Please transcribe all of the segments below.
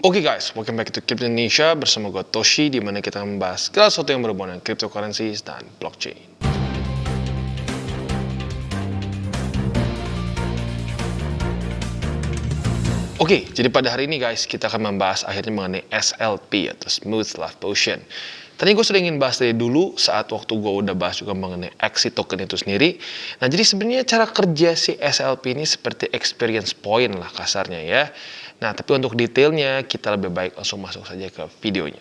Oke guys, welcome back to Crypto Indonesia bersama gue Toshi, di mana kita membahas segala sesuatu yang berhubungan dengan cryptocurrencies dan blockchain. Oke, jadi pada hari ini guys, kita akan membahas akhirnya mengenai SLP atau Smooth Love Potion. Tadi gue sudah ingin bahas dari dulu saat waktu gue udah bahas juga mengenai Axie token itu sendiri. Nah, jadi sebenarnya cara kerja si SLP ini seperti experience point lah kasarnya ya. Nah, tapi untuk detailnya kita lebih baik langsung masuk saja ke videonya.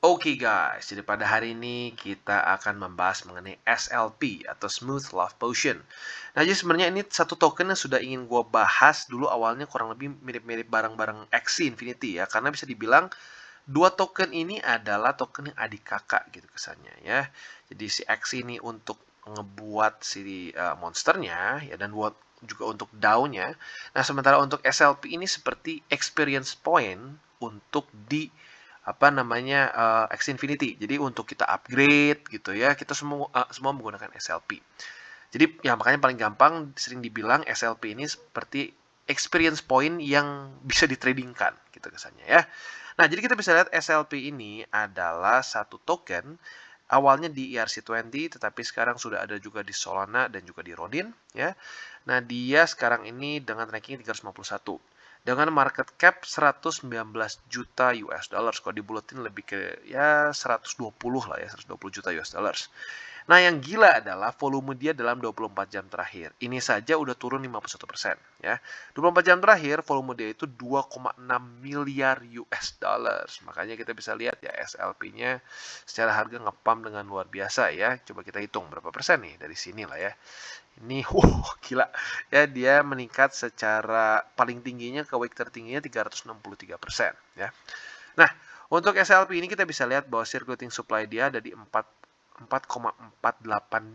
Oke guys, jadi pada hari ini kita akan membahas mengenai SLP atau Smooth Love Potion. Nah, jadi sebenarnya ini satu token yang sudah ingin gue bahas dulu awalnya, kurang lebih mirip-mirip barang-barang Axie Infinity ya, karena bisa dibilang dua token ini adalah token yang adik kakak gitu kesannya ya. Jadi si Axie ini untuk ngebuat si monsternya ya, dan buat juga untuk DAO-nya. Nah, sementara untuk SLP ini seperti experience point untuk di Axie Infinity. Jadi untuk kita upgrade gitu ya, kita semua menggunakan SLP. Jadi ya makanya paling gampang sering dibilang SLP ini seperti experience point yang bisa ditradingkan gitu kesannya ya. Nah, jadi kita bisa lihat SLP ini adalah satu token awalnya di ERC20, tetapi sekarang sudah ada juga di Solana dan juga di Ronin ya. Nah, dia sekarang ini dengan ranking 351 dengan market cap 119 juta US dollars. Kalau dibulatin lebih ke ya 120 lah ya, 120 juta US dollars. Nah, yang gila adalah volume dia dalam 24 jam terakhir. Ini saja udah turun 51% ya. 24 jam terakhir volume dia itu 2,6 miliar US dollars. Makanya kita bisa lihat ya SLP-nya secara harga ngepump dengan luar biasa ya. Coba kita hitung berapa persen nih dari sini lah ya. Ini gila ya, dia meningkat secara paling tingginya ke week tertingginya 363% ya. Nah, untuk SLP ini kita bisa lihat bahwa circulating supply dia ada di 4,48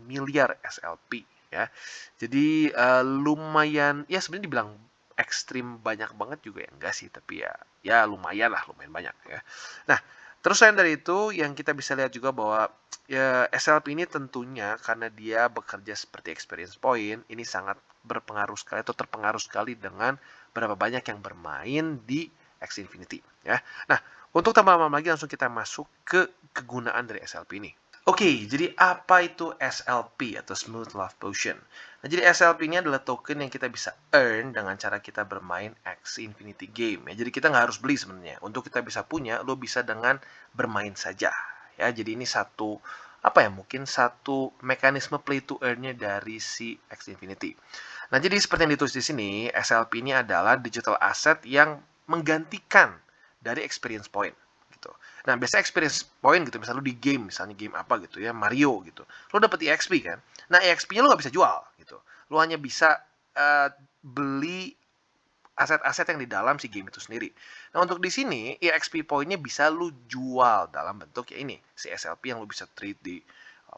miliar SLP ya. Jadi lumayan ya, sebenarnya dibilang ekstrim banyak banget juga ya enggak sih, tapi ya lumayan lah, lumayan banyak ya. Nah, terus selain dari itu yang kita bisa lihat juga bahwa ya SLP ini tentunya karena dia bekerja seperti experience point, ini sangat berpengaruh sekali atau terpengaruh sekali dengan berapa banyak yang bermain di Axie Infinity ya. Nah, untuk tambah lama lagi langsung kita masuk ke kegunaan dari SLP ini. Oke, jadi apa itu SLP atau Smooth Love Potion? Nah, jadi SLP ini adalah token yang kita bisa earn dengan cara kita bermain Axie Infinity Game. Ya, jadi kita nggak harus beli sebenarnya. Untuk kita bisa punya, lo bisa dengan bermain saja. Ya, jadi ini mungkin satu mekanisme play to earn-nya dari si Axie Infinity. Nah, jadi seperti yang ditulis di sini, SLP ini adalah digital asset yang menggantikan dari experience point. Nah, biasanya experience point gitu, misalnya lu di game, misalnya game apa gitu ya, Mario gitu. Lu dapet EXP kan? Nah, EXP-nya lu nggak bisa jual gitu. Lu hanya bisa beli aset-aset yang di dalam si game itu sendiri. Nah, untuk di sini EXP point-nya bisa lu jual dalam bentuk ya ini, si SLP yang lu bisa trade di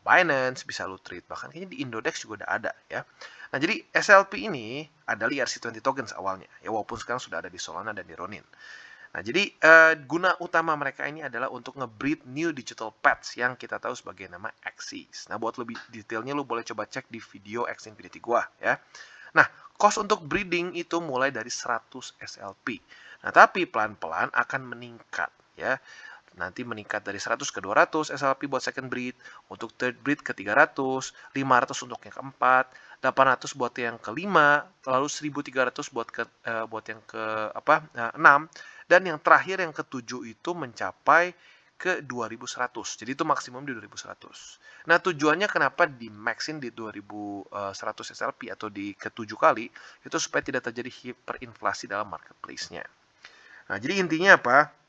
Binance, bisa lu trade bahkan kayaknya di Indodex juga udah ada ya. Nah, jadi SLP ini adalah ERC20 tokens awalnya ya, walaupun sekarang sudah ada di Solana dan di Ronin. Nah, jadi guna utama mereka ini adalah untuk nge-breed new digital pets yang kita tahu sebagai nama Axies. Nah, buat lebih detailnya lu boleh coba cek di video Axie Infinity gua ya. Nah, cost untuk breeding itu mulai dari 100 SLP. Nah, tapi pelan-pelan akan meningkat ya. Nanti meningkat dari 100 ke 200 SLP buat second breed, untuk third breed ke 300, 500 untuk yang keempat, 800 buat yang kelima, lalu 1300 buat yang ke 6, dan yang terakhir yang ketujuh itu mencapai ke 2100. Jadi itu maksimum di 2100. Nah, tujuannya kenapa di maxin di 2100 SLP atau di ketujuh kali itu supaya tidak terjadi hiperinflasi dalam marketplace-nya. Nah, jadi intinya apa?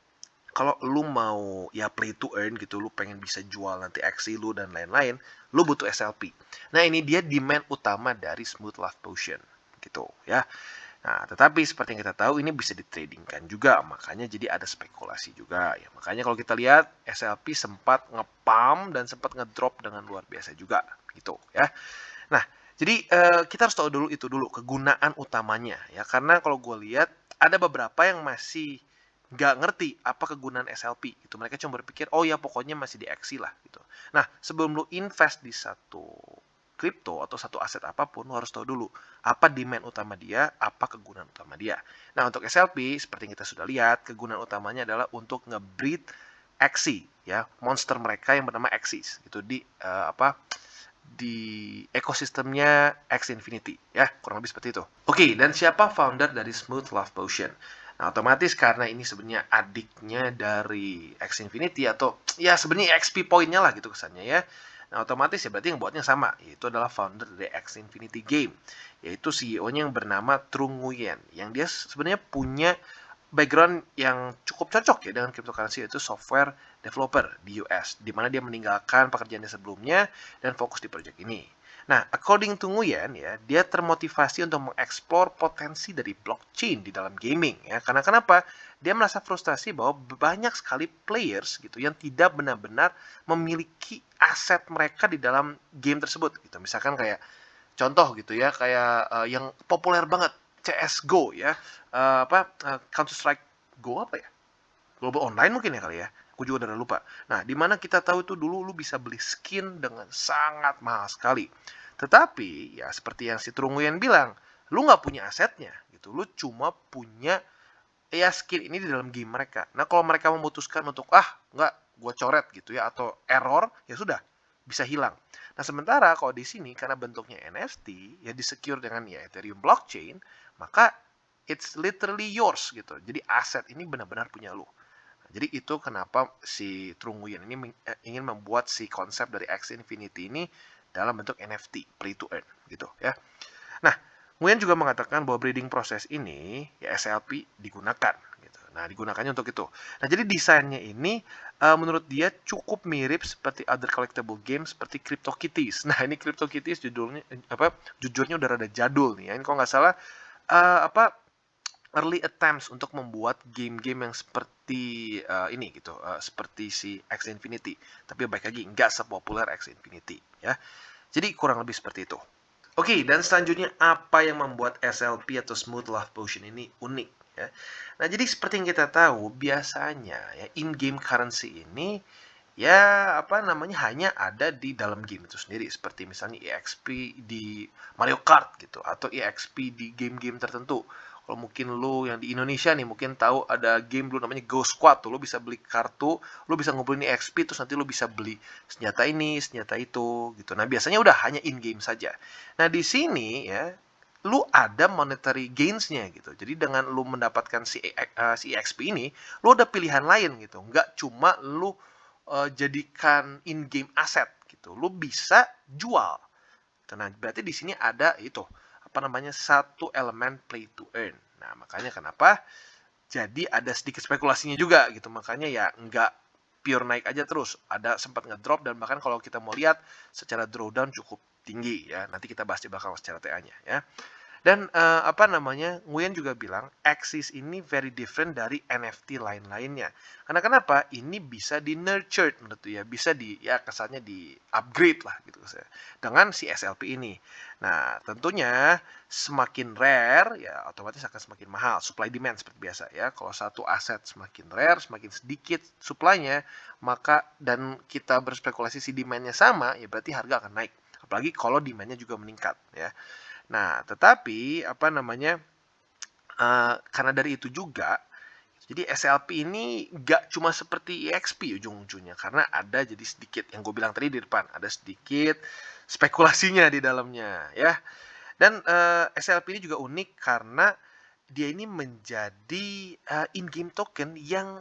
Kalau lu mau ya play to earn gitu, lu pengen bisa jual nanti Axie lu dan lain-lain, lu butuh SLP. Nah, ini dia demand utama dari Smooth Love Potion gitu ya. Nah, tetapi seperti yang kita tahu ini bisa ditradingkan juga, makanya jadi ada spekulasi juga ya. Makanya kalau kita lihat SLP sempat nge-pump dan sempat ngedrop dengan luar biasa juga gitu ya. Nah, jadi kita harus tahu dulu itu dulu kegunaan utamanya ya, karena kalau gue lihat ada beberapa yang masih nggak ngerti apa kegunaan SLP gitu. Mereka cuma berpikir oh ya pokoknya masih di Axie lah gitu. Nah, sebelum lu invest di satu kripto atau satu aset apapun, lo harus tahu dulu apa demand utama dia, apa kegunaan utama dia. Nah, untuk SLP seperti yang kita sudah lihat, kegunaan utamanya adalah untuk nge-breed Axie, ya, monster mereka yang bernama Axies gitu di ekosistemnya Axie Infinity, ya, kurang lebih seperti itu. Oke, dan siapa founder dari Smooth Love Potion? Nah, otomatis karena ini sebenarnya adiknya dari Axie Infinity atau ya sebenarnya XP point-nya lah gitu kesannya ya. Nah, otomatis ya berarti yang buatnya sama, yaitu adalah founder dari Axie Infinity Game, yaitu CEO-nya yang bernama Trung Nguyen, yang dia sebenarnya punya background yang cukup cocok ya dengan cryptocurrency, yaitu software developer di US, di mana dia meninggalkan pekerjaannya sebelumnya dan fokus di proyek ini. Nah, according to Nguyen ya, dia termotivasi untuk mengeksplor potensi dari blockchain di dalam gaming ya. Karena kenapa? Dia merasa frustasi bahwa banyak sekali players gitu yang tidak benar-benar memiliki aset mereka di dalam game tersebut gitu. Misalkan kayak contoh gitu ya, kayak yang populer banget CS:GO ya, Counter Strike Go apa ya? Global Online mungkin ya kali ya. Aku juga udah lupa. Nah, di mana kita tahu itu dulu lu bisa beli skin dengan sangat mahal sekali. Tetapi ya seperti yang si Trunguyen bilang, lu nggak punya asetnya gitu. Lu cuma punya ya skin ini di dalam game mereka. Nah, kalau mereka memutuskan untuk nggak gua coret gitu ya atau error, ya sudah bisa hilang. Nah, sementara kalau di sini karena bentuknya NFT ya di-secure dengan ya Ethereum blockchain, maka it's literally yours gitu. Jadi aset ini benar-benar punya lu. Nah, jadi itu kenapa si Trung Nguyen ini ingin membuat si konsep dari Axie Infinity ini dalam bentuk NFT, play to earn gitu ya. Nah, Nguyen juga mengatakan bahwa breeding proses ini ya SLP digunakan gitu. Nah, digunakannya untuk itu. Nah, jadi desainnya ini menurut dia cukup mirip seperti other collectible games seperti CryptoKitties. Nah, ini CryptoKitties jujurnya udah rada jadul nih ya. Ini kalau nggak salah early attempts untuk membuat game-game yang seperti ini gitu, seperti si Axie Infinity. Tapi baik lagi nggak sepopuler Axie Infinity ya. Jadi kurang lebih seperti itu. Oke, dan selanjutnya apa yang membuat SLP atau Smooth Love Potion ini unik ya. Nah, jadi seperti yang kita tahu, biasanya ya in-game currency ini ya hanya ada di dalam game itu sendiri, seperti misalnya EXP di Mario Kart gitu atau EXP di game-game tertentu. Kalau mungkin lu yang di Indonesia nih mungkin tahu ada game dulu namanya Go Squad tuh, lu bisa beli kartu, lu bisa ngumpulin EXP terus nanti lu bisa beli senjata ini, senjata itu gitu. Nah, biasanya udah hanya in game saja. Nah, di sini ya lu ada monetary gains-nya gitu. Jadi dengan lu mendapatkan si EXP ini, lu ada pilihan lain gitu. Nggak cuma lu jadikan in game aset gitu. Lu bisa jual. Nah, berarti di sini ada itu satu elemen play to earn. Nah, makanya kenapa jadi ada sedikit spekulasinya juga gitu. Makanya ya nggak pure naik aja terus. Ada sempat ngedrop dan bahkan kalau kita mau lihat secara drawdown cukup tinggi ya. Nanti kita bahas di belakang secara TA-nya ya. Dan Nguyen juga bilang Axis ini very different dari NFT lain-lainnya. Karena kenapa? Ini bisa di nurtured menurut ya, bisa kesannya di upgrade lah gitu dengan si SLP ini. Nah, tentunya semakin rare ya otomatis akan semakin mahal, supply demand seperti biasa ya. Kalau satu aset semakin rare, semakin sedikit supply-nya, maka dan kita berspekulasi si demand-nya sama, ya berarti harga akan naik. Apalagi kalau demand-nya juga meningkat ya. Nah, tetapi karena dari itu juga, jadi SLP ini nggak cuma seperti EXP ujung-ujungnya, karena ada jadi sedikit yang gue bilang tadi di depan, ada sedikit spekulasinya di dalamnya ya. Dan SLP ini juga unik karena dia ini menjadi in-game token yang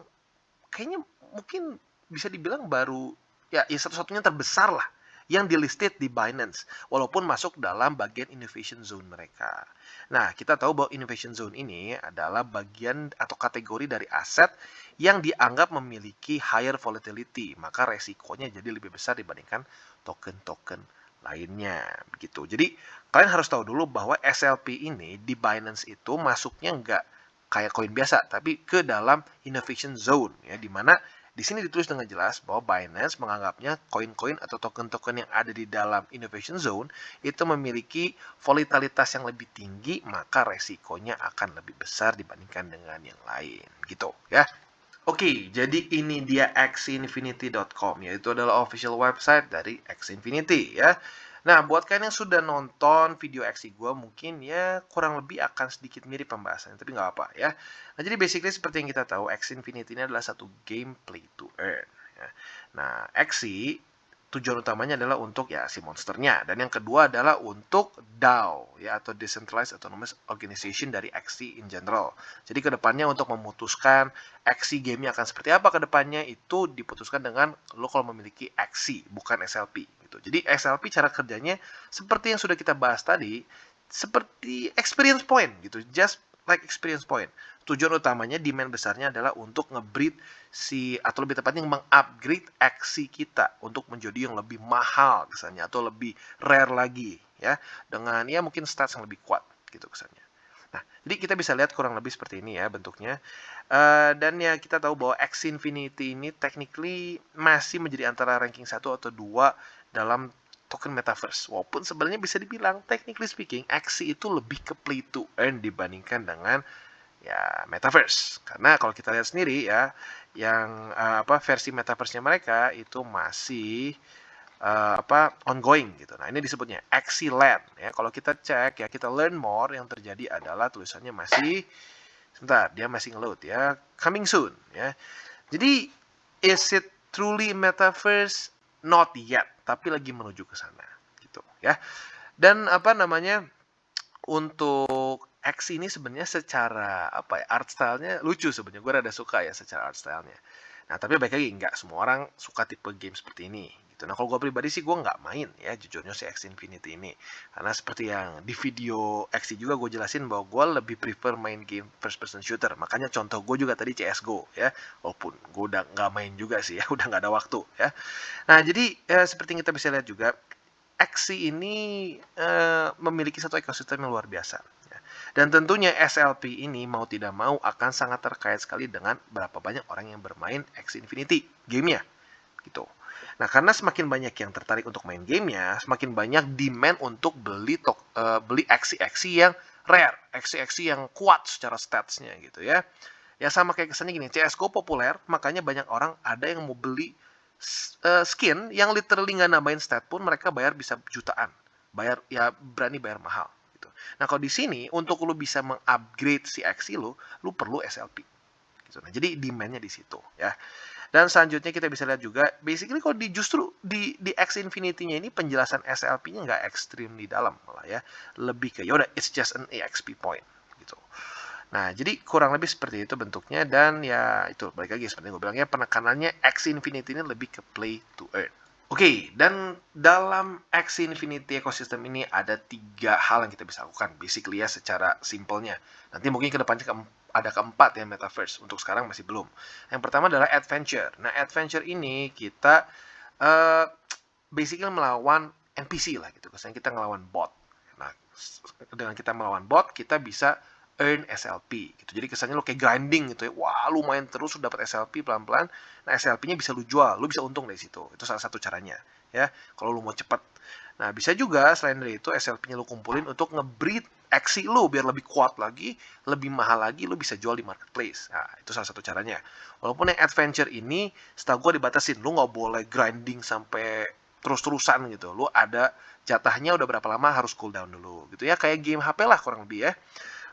kayaknya mungkin bisa dibilang baru ya satu-satunya terbesar lah yang di-listed di Binance, walaupun masuk dalam bagian innovation zone mereka. Nah, kita tahu bahwa innovation zone ini adalah bagian atau kategori dari aset yang dianggap memiliki higher volatility, maka resikonya jadi lebih besar dibandingkan token-token lainnya, begitu. Jadi, kalian harus tahu dulu bahwa SLP ini di Binance itu masuknya nggak kayak koin biasa, tapi ke dalam innovation zone, ya, di mana di sini ditulis dengan jelas bahwa Binance menganggapnya koin-koin atau token-token yang ada di dalam innovation zone itu memiliki volatilitas yang lebih tinggi, maka resikonya akan lebih besar dibandingkan dengan yang lain, gitu ya. Oke, jadi ini dia axieinfinity.com, yaitu adalah official website dari Axie Infinity ya. Nah, buat kalian yang sudah nonton video Axie gue, mungkin ya kurang lebih akan sedikit mirip pembahasannya, tapi nggak apa ya. Nah, jadi basically seperti yang kita tahu, Axie Infinity ini adalah satu game play to earn. Ya. Nah, Axie tujuan utamanya adalah untuk ya si monsternya, dan yang kedua adalah untuk DAO ya, atau Decentralized Autonomous Organization dari Axie in general. Jadi kedepannya untuk memutuskan Axie game-nya akan seperti apa kedepannya itu diputuskan dengan lo kalau memiliki Axie bukan SLP gitu. Jadi SLP cara kerjanya seperti yang sudah kita bahas tadi, seperti experience point gitu, just like experience point. Tujuan utamanya, demand besarnya adalah untuk nge-breed atau lebih tepatnya meng-upgrade Axie kita untuk menjadi yang lebih mahal kesannya, atau lebih rare lagi ya, dengan ya mungkin stats yang lebih kuat gitu kesannya. Nah, jadi kita bisa lihat kurang lebih seperti ini ya bentuknya. Dan ya kita tahu bahwa Axie Infinity ini technically masih menjadi antara ranking 1 atau 2 dalam token metaverse. Walaupun sebenarnya bisa dibilang technically speaking Axie itu lebih ke play to earn dibandingkan dengan ya metaverse. Karena kalau kita lihat sendiri ya, yang versi metaverse-nya mereka itu masih ongoing gitu. Nah, ini disebutnya Axie Land ya. Kalau kita cek ya, kita learn more, yang terjadi adalah tulisannya masih sebentar, dia masih ngeload ya. Coming soon ya. Jadi is it truly metaverse? Not yet, tapi lagi menuju ke sana gitu ya. Dan untuk X ini sebenarnya secara art style-nya lucu sebenarnya. Gue rada suka ya secara art style-nya. Nah, tapi baik lagi nggak semua orang suka tipe game seperti ini gitu. Nah, kalau gue pribadi sih gue nggak main ya jujurnya si X Infinity ini. Karena seperti yang di video X juga gue jelasin bahwa gue lebih prefer main game first person shooter. Makanya contoh gue juga tadi CSGO ya. Walaupun gue udah nggak main juga sih ya, udah nggak ada waktu ya. Nah, jadi seperti yang kita bisa lihat juga, Axie ini memiliki satu ekosistem yang luar biasa. Ya. Dan tentunya SLP ini mau tidak mau akan sangat terkait sekali dengan berapa banyak orang yang bermain Axie Infinity gamenya. Gitu. Nah, karena semakin banyak yang tertarik untuk main gamenya, semakin banyak demand untuk beli Axie yang rare, Axie yang kuat secara statsnya gitu ya. Ya sama kayak kesannya gini, CSGO populer, makanya banyak orang ada yang mau beli skin yang literally nggak nambahin stat pun mereka bayar bisa jutaan, berani bayar mahal gitu. Nah, kalau di sini untuk lu bisa mengupgrade si Axie lu perlu SLP gitu. Nah, jadi demandnya di situ ya. Dan selanjutnya kita bisa lihat juga basically kalau justru di Axie Infinity-nya ini penjelasan SLP-nya nggak ekstrim di dalam malah ya, lebih ke yaudah it's just an EXP point gitu. Nah, jadi kurang lebih seperti itu bentuknya, dan ya itu balik lagi seperti yang gue bilang ya, penekanannya Axie Infinity ini lebih ke play to earn. Oke, dan dalam Axie Infinity ekosistem ini ada 3 hal yang kita bisa lakukan basically ya secara simpelnya. Nanti mungkin kedepannya ada keempat ya metaverse, untuk sekarang masih belum. Yang pertama adalah adventure. Nah, adventure ini kita basically melawan NPC lah gitu, kesannya kita ngelawan bot. Nah, dengan kita melawan bot, kita bisa earn SLP gitu. Jadi kesannya lo kayak grinding gitu ya. Wah, lu main terus udah dapat SLP pelan-pelan. Nah, SLP-nya bisa lu jual, lu bisa untung dari situ. Itu salah satu caranya ya. Kalau lu mau cepat. Nah, bisa juga selain dari itu SLP-nya lu kumpulin untuk nge-breed Axie lu biar lebih kuat lagi, lebih mahal lagi, lu bisa jual di marketplace. Nah, itu salah satu caranya. Walaupun yang adventure ini setahu gue dibatasin, lu nggak boleh grinding sampai terus-terusan gitu. Lu ada jatahnya udah berapa lama harus cooldown dulu gitu ya, kayak game HP lah kurang lebih ya.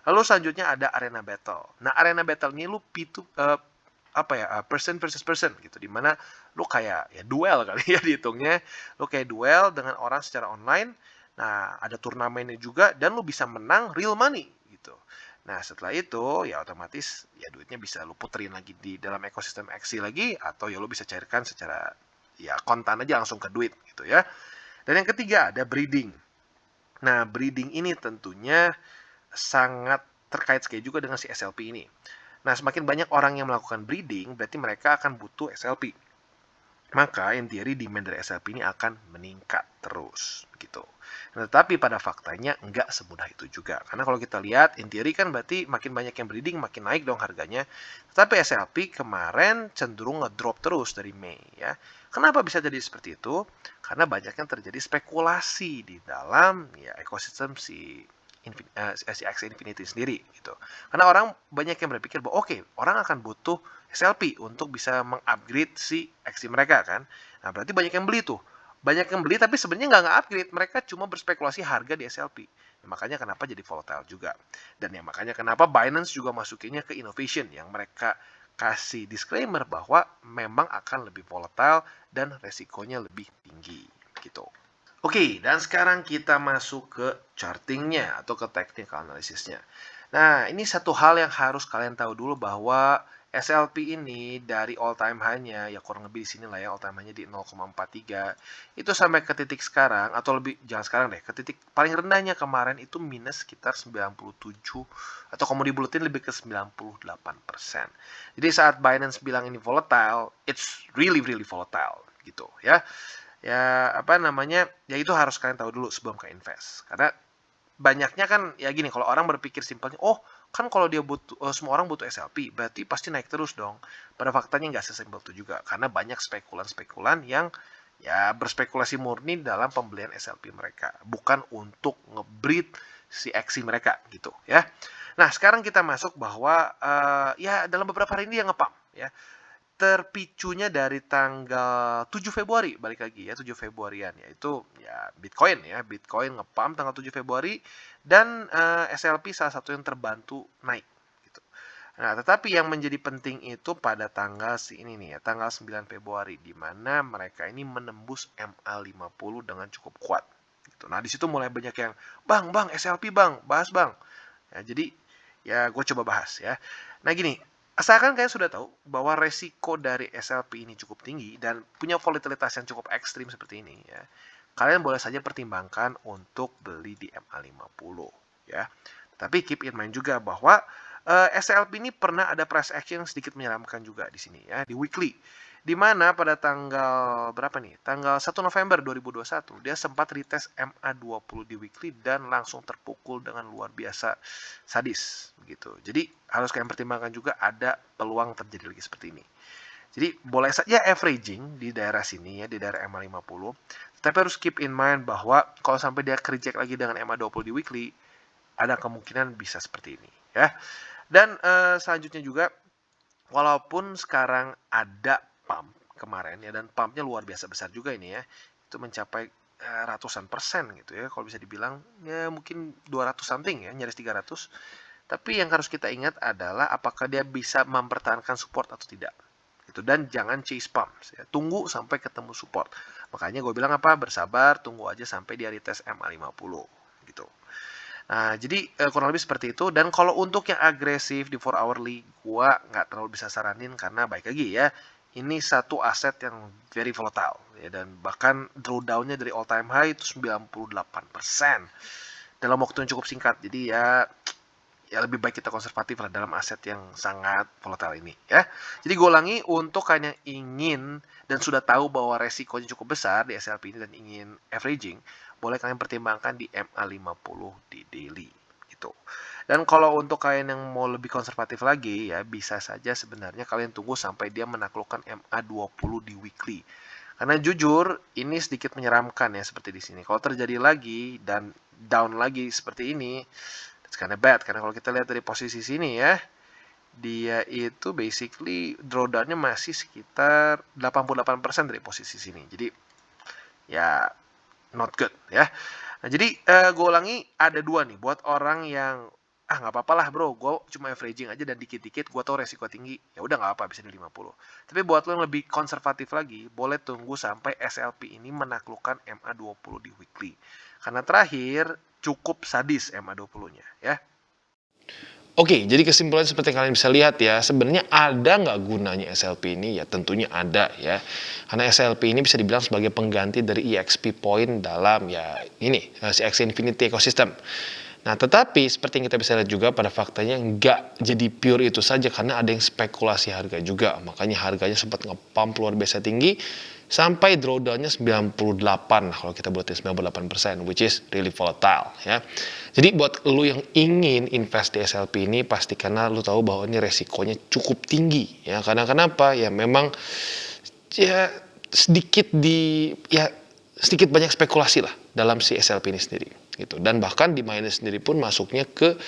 Lalu selanjutnya ada arena battle. Nah, arena battle ini lu person versus person gitu, dimana lu kayak ya duel kali ya dihitungnya. Lu kayak duel dengan orang secara online. Nah, ada turnamennya juga, dan lu bisa menang real money gitu. Nah, setelah itu ya otomatis ya duitnya bisa lu puterin lagi di dalam ekosistem Axie lagi, atau ya lu bisa cairkan secara ya kontan aja langsung ke duit gitu ya. Dan yang ketiga ada breeding. Nah, breeding ini tentunya sangat terkait sekali juga dengan si SLP ini. Nah, semakin banyak orang yang melakukan breeding, berarti mereka akan butuh SLP. Maka, in theory, demand dari SLP ini akan meningkat terus. Gitu. Nah, tetapi pada faktanya, nggak semudah itu juga. Karena kalau kita lihat, in theory kan berarti makin banyak yang breeding, makin naik dong harganya. Tetapi SLP kemarin cenderung ngedrop terus dari Mei. Ya. Kenapa bisa jadi seperti itu? Karena banyak yang terjadi spekulasi di dalam ya ekosistem si Axie Infinity sendiri gitu. Karena orang banyak yang berpikir bahwa oke, orang akan butuh SLP untuk bisa mengupgrade si Axie mereka kan. Nah, berarti banyak yang beli tuh. banyak yang beli tapi sebenarnya nggak nge-upgrade, mereka cuma berspekulasi harga di SLP. Makanya kenapa jadi volatile juga. Dan ya makanya kenapa Binance juga masukinnya ke innovation yang mereka kasih disclaimer bahwa memang akan lebih volatile dan resikonya lebih tinggi gitu. Oke, dan sekarang kita masuk ke chartingnya atau ke technical analysisnya. Nah, ini satu hal yang harus kalian tahu dulu bahwa SLP ini dari all time high-nya ya kurang lebih di sini lah ya, all time high-nya di 0,43 itu sampai ke titik sekarang atau lebih jangan sekarang deh, ke titik paling rendahnya kemarin itu minus sekitar 97 atau kalau mau dibuletin lebih ke 98%. Jadi saat Binance bilang ini volatile, it's really volatile gitu ya. Ya apa namanya? Ya itu harus kalian tahu dulu sebelum ke invest. Karena banyaknya kan ya gini, kalau orang berpikir simpelnya, oh kan kalau dia butuh semua orang butuh SLP, berarti pasti naik terus dong. Pada faktanya nggak sesimpel itu juga, karena banyak spekulan-spekulan yang ya berspekulasi murni dalam pembelian SLP mereka, bukan untuk ngebreed si aksi mereka gitu ya. Nah sekarang kita masuk bahwa ya dalam beberapa hari ini dia ngepump ya. Terpicunya dari tanggal 7 Februari, balik lagi ya 7 Februarian, yaitu ya Bitcoin nge-pump tanggal 7 Februari dan SLP salah satu yang terbantu naik gitu. Nah, tetapi yang menjadi penting itu pada tanggal ini nih ya, tanggal 9 Februari di mana mereka ini menembus MA50 dengan cukup kuat gitu. Nah, di situ mulai banyak yang, "Bang, SLP Bang, bahas Bang." Ya, jadi ya gue coba bahas ya. Nah, gini, asalkan kalian sudah tahu bahwa resiko dari SLP ini cukup tinggi dan punya volatilitas yang cukup ekstrim seperti ini ya, kalian boleh saja pertimbangkan untuk beli di MA50 ya. Tapi keep in mind juga bahwa SLP ini pernah ada price action yang sedikit menyeramkan juga di sini ya, di weekly. Di mana pada tanggal berapa nih? Tanggal 1 November 2021 dia sempat retest MA20 di weekly dan langsung terpukul dengan luar biasa sadis begitu. Jadi harus kalian pertimbangkan juga ada peluang terjadi lagi seperti ini. Jadi boleh saja averaging di daerah sini ya, di daerah MA50. Tapi harus keep in mind bahwa kalau sampai dia reject lagi dengan MA20 di weekly, ada kemungkinan bisa seperti ini ya. Dan selanjutnya juga walaupun sekarang ada pump kemarin ya, dan pumpnya luar biasa besar juga ini ya, itu mencapai ratusan persen gitu ya, kalau bisa dibilang ya mungkin 200 something ya, nyaris 300. Tapi yang harus kita ingat adalah apakah dia bisa mempertahankan support atau tidak gitu. Dan jangan chase pumps ya, tunggu sampai ketemu support. Makanya gue bilang apa, bersabar, tunggu aja sampai dia retest MA50 gitu. Nah, jadi kurang lebih seperti itu. Dan kalau untuk yang agresif di 4 hourly, gua nggak terlalu bisa saranin karena baik lagi ya, ini satu aset yang very volatile ya, dan bahkan drawdown-nya dari all time high itu 98% dalam waktu yang cukup singkat. Jadi ya lebih baik kita konservatif lah dalam aset yang sangat volatile ini ya. Jadi gue ulangi, untuk kalian yang ingin dan sudah tahu bahwa resikonya cukup besar di SLP ini dan ingin averaging, boleh kalian pertimbangkan di MA50 di daily gitu. Dan kalau untuk kalian yang mau lebih konservatif lagi ya, bisa saja sebenarnya kalian tunggu sampai dia menaklukkan MA20 di weekly. Karena jujur ini sedikit menyeramkan ya seperti di sini. Kalau terjadi lagi dan down lagi seperti ini, it's kinda bad. Karena kalau kita lihat dari posisi sini ya, dia itu basically drawdown-nya masih sekitar 88% dari posisi sini. Jadi ya not good ya. Nah, jadi gue ulangi, ada dua nih buat orang yang nggak apa-apa lah bro, gue cuma averaging aja dan dikit-dikit gue tahu resiko tinggi, ya udah nggak apa, bisa di 50. Tapi buat lo yang lebih konservatif lagi, boleh tunggu sampai SLP ini menaklukkan MA20 di weekly. Karena terakhir cukup sadis MA20-nya ya. Oke, jadi kesimpulannya seperti yang kalian bisa lihat ya, sebenarnya ada nggak gunanya SLP ini? Ya tentunya ada ya. Karena SLP ini bisa dibilang sebagai pengganti dari EXP point dalam ya ini, si Axie Infinity Ecosystem. Nah, tetapi seperti yang kita bisa lihat juga pada faktanya nggak jadi pure itu saja, karena ada yang spekulasi harga juga. Makanya harganya sempat nge-pump luar biasa tinggi, sampai drawdown-nya 98, kalau kita buatin 98%, which is really volatile ya. Jadi buat lu yang ingin invest di SLP ini, pastikanlah lu tahu bahwa ini resikonya cukup tinggi ya. Karena kenapa? Ya memang ya sedikit banyak spekulasi lah dalam si SLP ini sendiri gitu. Dan bahkan di Binance sendiri pun masuknya ke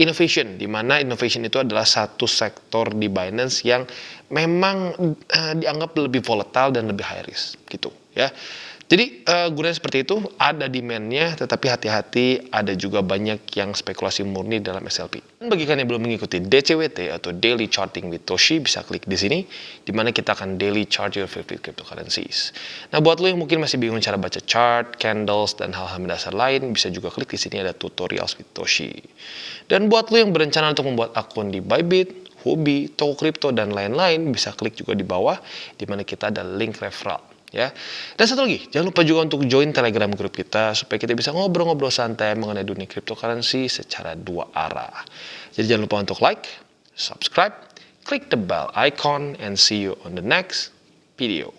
innovation, di mana innovation itu adalah satu sektor di Binance yang memang dianggap lebih volatile dan lebih high risk gitu ya. Jadi gunanya seperti itu, ada demand-nya, tetapi hati-hati, ada juga banyak yang spekulasi murni dalam SLP. Dan bagi kalian yang belum mengikuti DCWT atau Daily Charting with Toshi, bisa klik di sini, di mana kita akan daily chart your favorite cryptocurrencies. Nah, buat lo yang mungkin masih bingung cara baca chart, candles, dan hal-hal mendasar lain, bisa juga klik di sini ada tutorials with Toshi. Dan buat lo yang berencana untuk membuat akun di Bybit, Huobi, toko kripto, dan lain-lain, bisa klik juga di bawah, di mana kita ada link referral. Ya, dan satu lagi, jangan lupa juga untuk join Telegram grup kita supaya kita bisa ngobrol-ngobrol santai mengenai dunia cryptocurrency secara dua arah. Jadi jangan lupa untuk like, subscribe, click the bell icon, and see you on the next video.